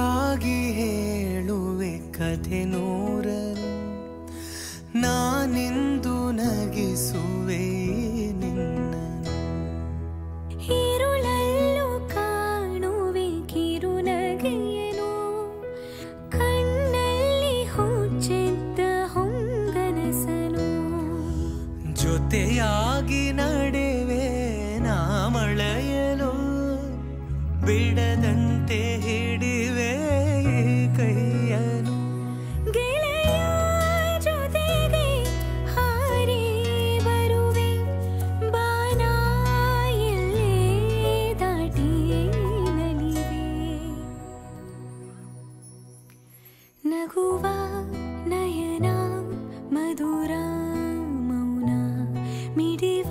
ನಿನಗಾಗಿ ಹೇಳುವೆ ಕಥೆ ನೂರನು, ನಾನಿಂದು ನಗಿಸುವೆ ನಿನ್ನನು. ഇരുളಲ್ಲೂ ಕಾಣುವೆ ಕಿರುನಗೆಯನು, ಕಣ್ಣಲ್ಲಿ ಹುಚ್ಚಿದ್ದ ಹೊಂಗನಸನು. ಜೊತೆಯಾಗಿ ನಡೆವೆ ನಾ ಮಳೆಯಲು, ಬಿಡದಂತೆ ಹಿಡಿವೆ ಕೈಯನು. ಗೆಳೆಯ ಜೊತೆಗೆ ಹಾರಿ ಬರುವೆ, ಬಾನ ಎಲ್ಲೇ ದಾಟಿ ನಲಿವೆ. ನಗುವ ನಯನ ಮಧುರ ಮೌನ, ಮಿಡಿವ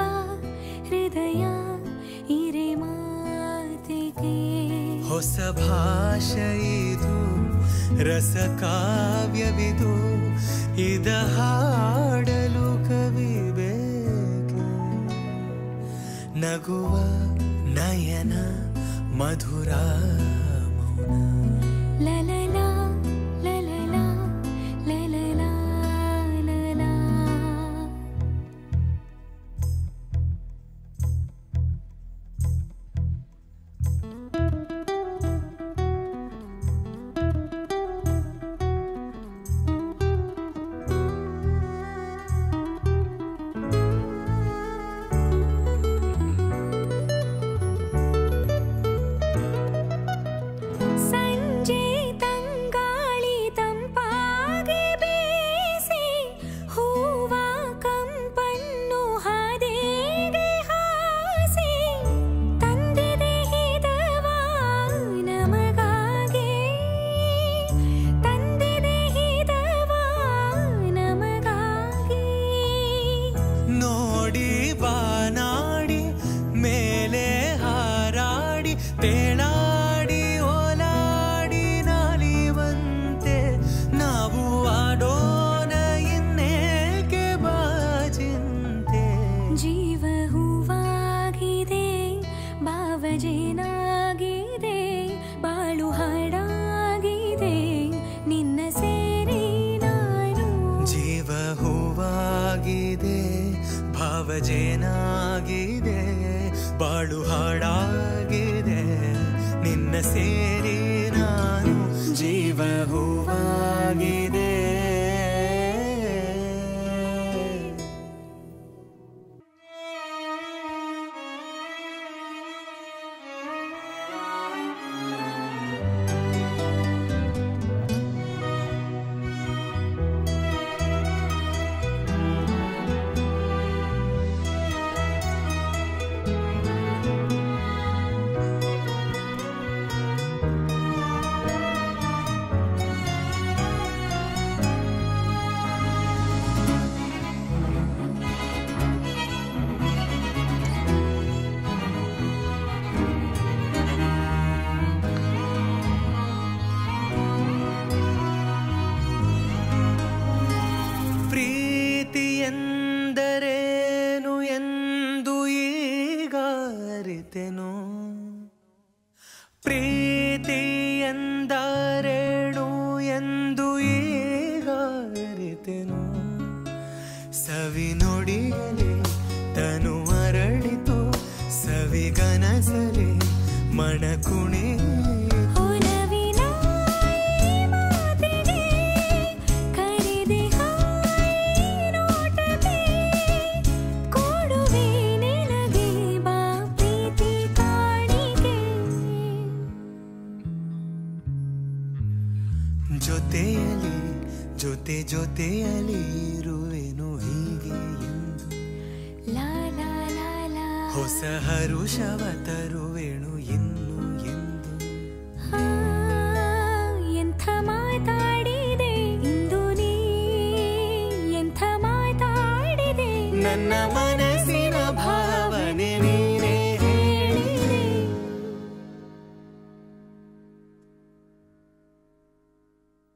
ಹೃದಯ ಇರೆ ಮಾತಿಗೆ. ಹೊಸ ಭಾಷೆ ಇದು, ರಸ ಕಾವ್ಯವಿದು, ಇದ ಹಾಡಲು ಕವಿ ಬೇಕು. ನಗುವ ನಯನ ಮಧುರ ಮೌನ. ಲಲಲ ಲಲಲ ಲಲಲ ಲಲಲ. ಸಂಜೆ ತಂಗಾಳಿ ತಂಪಾಗಿ ಬೀಸಿ, ಹೂವ ಕಂಪನ್ನು ಹಾದಿಗೆ ಹಾಸಿ, ತಂದಿದೆ ಹಿತವ ನಮಗಾಗಿ, ತಂದಿದೆ ಹಿತವ ನಮಗಾಗಿ. ನೋಡಿ ಬಾನಾಡಿ ಮೇಲೆ ಹಾರಾಡಿ, ತೇಲಾಡಿ ಓಲಾಡಿ ನಾಲಿವಂತೆ, ನಾವು ಆಡೋಣ ಇನ್ನೇಕೆ ಬಾಜಿಂತೆ. ಜೀವ ಹೂವಾಗಿದೆ, ಭಾವಜೇನಾಗಿದೆ, ಬಾಳು ಹಾಡಾಗಿದೆ, ನಿನ್ನ ಸೇರಿ ನಾನು. ಜೀವ ಹೂವಾಗಿದೆ, ಭಾವಜೇನಾಗಿದೆ, ಬಾಳು ಹಾಡಾಗಿದೆ, ನಿನ್ನ ಸೇರಿ ನಾನು. ಜೀವ ಹೂವಾಗಿದೆ. ಪ್ರೀತಿ ಎಂದರೇನು ಎಂದು ಈಗ ಅರಿತೆನು, ಪ್ರೀತಿ ಎಂದರೇನು ಎಂದು ಈಗ ಅರಿತೆನು. ಸವಿ ನುಡಿಯಲಿ ತನು ಅರಳಿತು, ಸವಿಗನಸಲಿ ಮನ ಕುಣಿಯಿತು. ಒಲವಿನ ಈ ಮಾತಿಗೆ ಕರೆದೆ ಹಾಯಿ ನೋಟಕ್ಕೆ, ಕೊಡುವೆ ನಿನಗೆ ಬಾ ಪ್ರೀತಿ ಕಾಣಿಕೆ. ಜೊತೆಯಲಿ ಜೊತೆಯಲಿ ಇರುವೆನು ಹೀಗೆ ಎಂದು, ಲಾ ಲಾ ಲಾ ಲಾ. ಹೊಸ ಹರುಷವ ತರುವೆನು ಇನ್ನು.